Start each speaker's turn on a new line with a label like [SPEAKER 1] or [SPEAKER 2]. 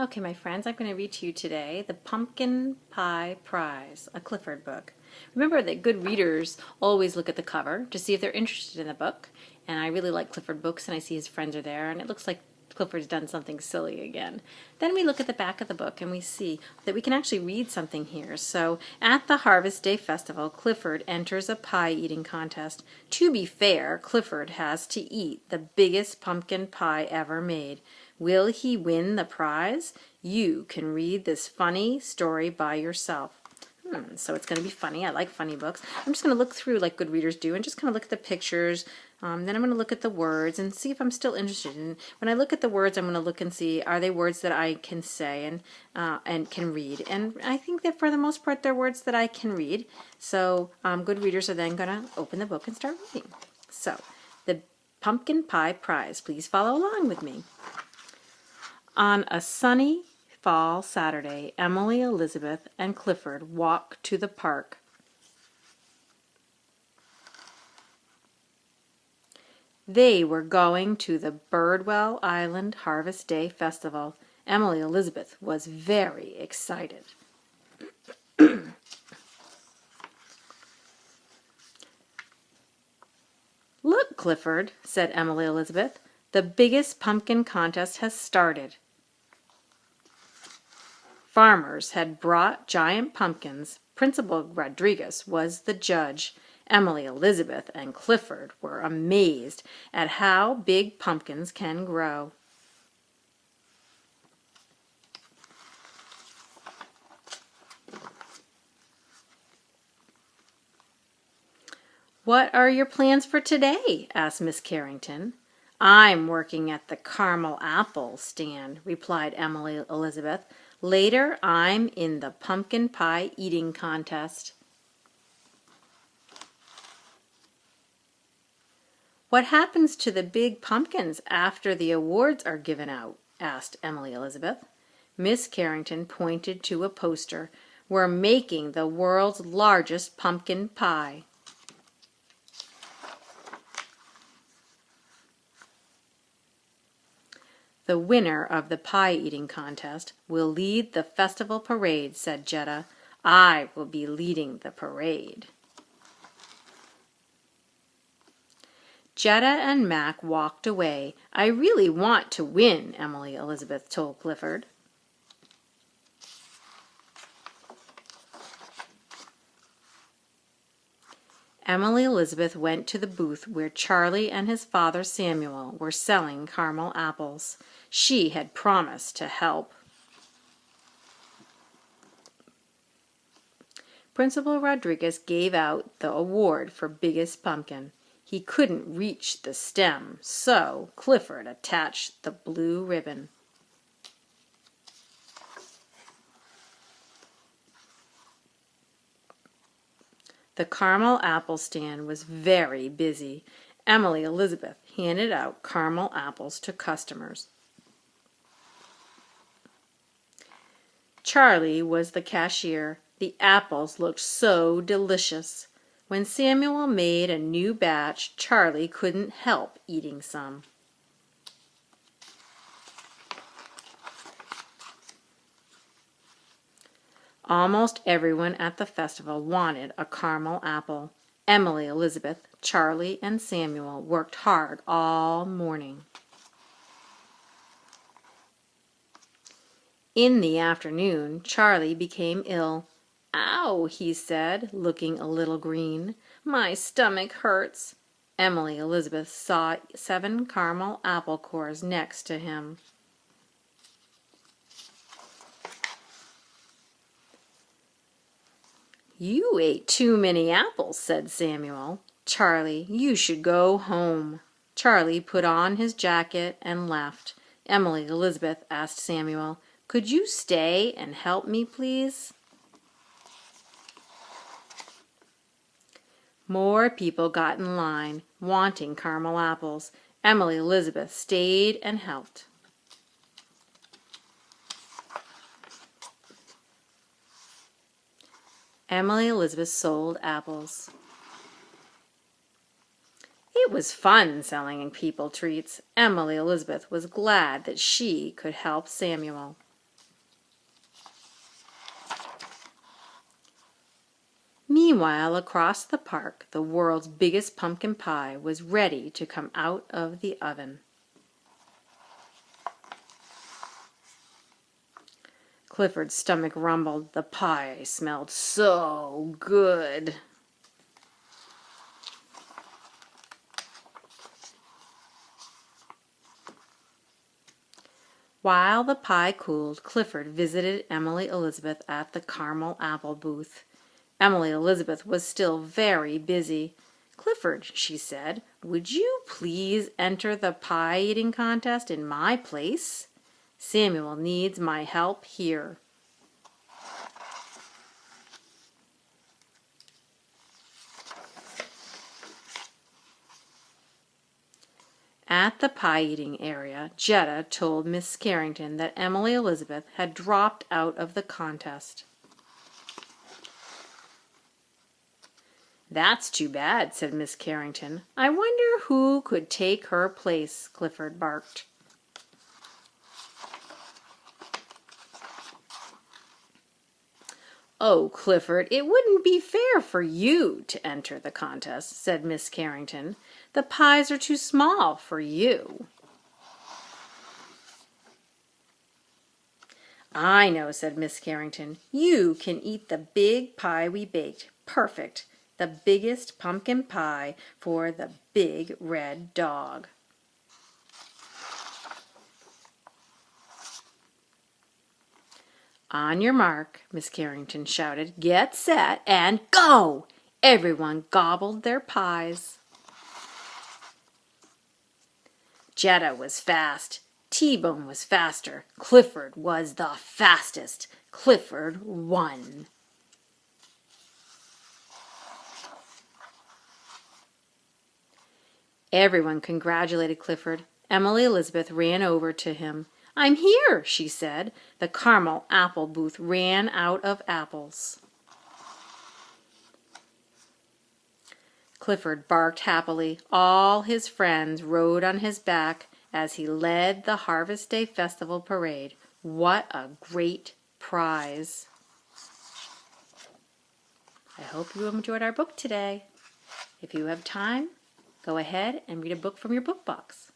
[SPEAKER 1] Okay, my friends, I'm going to read to you today The Pumpkin Pie Prize, a Clifford book. Remember that good readers always look at the cover to see if they're interested in the book. And I really like Clifford books, and I see his friends are there, and it looks like Clifford's done something silly again. Then we look at the back of the book and we see that we can actually read something here. So, at the Harvest Day Festival, Clifford enters a pie eating contest. To be fair, Clifford has to eat the biggest pumpkin pie ever made. Will he win the prize? You can read this funny story by yourself. So it's going to be funny. I like funny books. I'm just going to look through like good readers do and just kind of look at the pictures. Then I'm going to look at the words and see if I'm still interested. And when I look at the words, I'm going to look and see, are they words that I can say and can read? And I think that for the most part, they're words that I can read. So good readers are then going to open the book and start reading. So the Pumpkin Pie Prize. Please follow along with me. On a sunny fall Saturday, Emily, Elizabeth, and Clifford walked to the park. They were going to the Birdwell Island Harvest Day Festival. Emily Elizabeth was very excited. Look, Clifford, said Emily Elizabeth, the biggest pumpkin contest has started. Farmers had brought giant pumpkins. Principal Rodriguez was the judge. Emily Elizabeth and Clifford were amazed at how big pumpkins can grow. What are your plans for today? Asked Miss Carrington. I'm working at the caramel apple stand, replied Emily Elizabeth. Later, I'm in the pumpkin pie eating contest. What happens to the big pumpkins after the awards are given out? Asked Emily Elizabeth. Miss Carrington pointed to a poster. We're making the world's largest pumpkin pie. The winner of the pie-eating contest will lead the festival parade, said Jetta. I will be leading the parade. Jetta and Mac walked away. I really want to win, Emily Elizabeth told Clifford. Emily Elizabeth went to the booth where Charlie and his father Samuel were selling caramel apples. She had promised to help. Principal Rodriguez gave out the award for biggest pumpkin. He couldn't reach the stem, so Clifford attached the blue ribbon. The caramel apple stand was very busy. Emily Elizabeth handed out caramel apples to customers. Charlie was the cashier. The apples looked so delicious. When Samuel made a new batch, Charlie couldn't help eating some. Almost everyone at the festival wanted a caramel apple. Emily Elizabeth, Charlie, and Samuel worked hard all morning. In the afternoon, Charlie became ill. Ow, he said, looking a little green. My stomach hurts. Emily Elizabeth saw 7 caramel apple cores next to him. You ate too many apples, said Samuel. Charlie, you should go home. Charlie put on his jacket and left. Emily Elizabeth asked Samuel, could you stay and help me, please? More people got in line, wanting caramel apples. Emily Elizabeth stayed and helped. Emily Elizabeth sold apples. It was fun selling people treats. Emily Elizabeth was glad that she could help Samuel. Meanwhile, across the park, the world's biggest pumpkin pie was ready to come out of the oven. Clifford's stomach rumbled. The pie smelled so good. While the pie cooled, Clifford visited Emily Elizabeth at the caramel apple booth. Emily Elizabeth was still very busy. "Clifford," she said, "would you please enter the pie-eating contest in my place? Samuel needs my help here." At the pie-eating area, Jetta told Miss Carrington that Emily Elizabeth had dropped out of the contest. "That's too bad," said Miss Carrington. "I wonder who could take her place," Clifford barked. "Oh, Clifford, it wouldn't be fair for you to enter the contest," said Miss Carrington. "The pies are too small for you." "I know," said Miss Carrington. "You can eat the big pie we baked. Perfect. The biggest pumpkin pie for the big red dog." "On your mark," Miss Carrington shouted. "Get set and go!" Everyone gobbled their pies. Jetta was fast. T-Bone was faster. Clifford was the fastest. Clifford won. Everyone congratulated Clifford. Emily Elizabeth ran over to him. "I'm here," she said. The caramel apple booth ran out of apples. Clifford barked happily. All his friends rode on his back as he led the Harvest Day Festival parade. What a great prize! I hope you enjoyed our book today. If you have time, go ahead and read a book from your book box.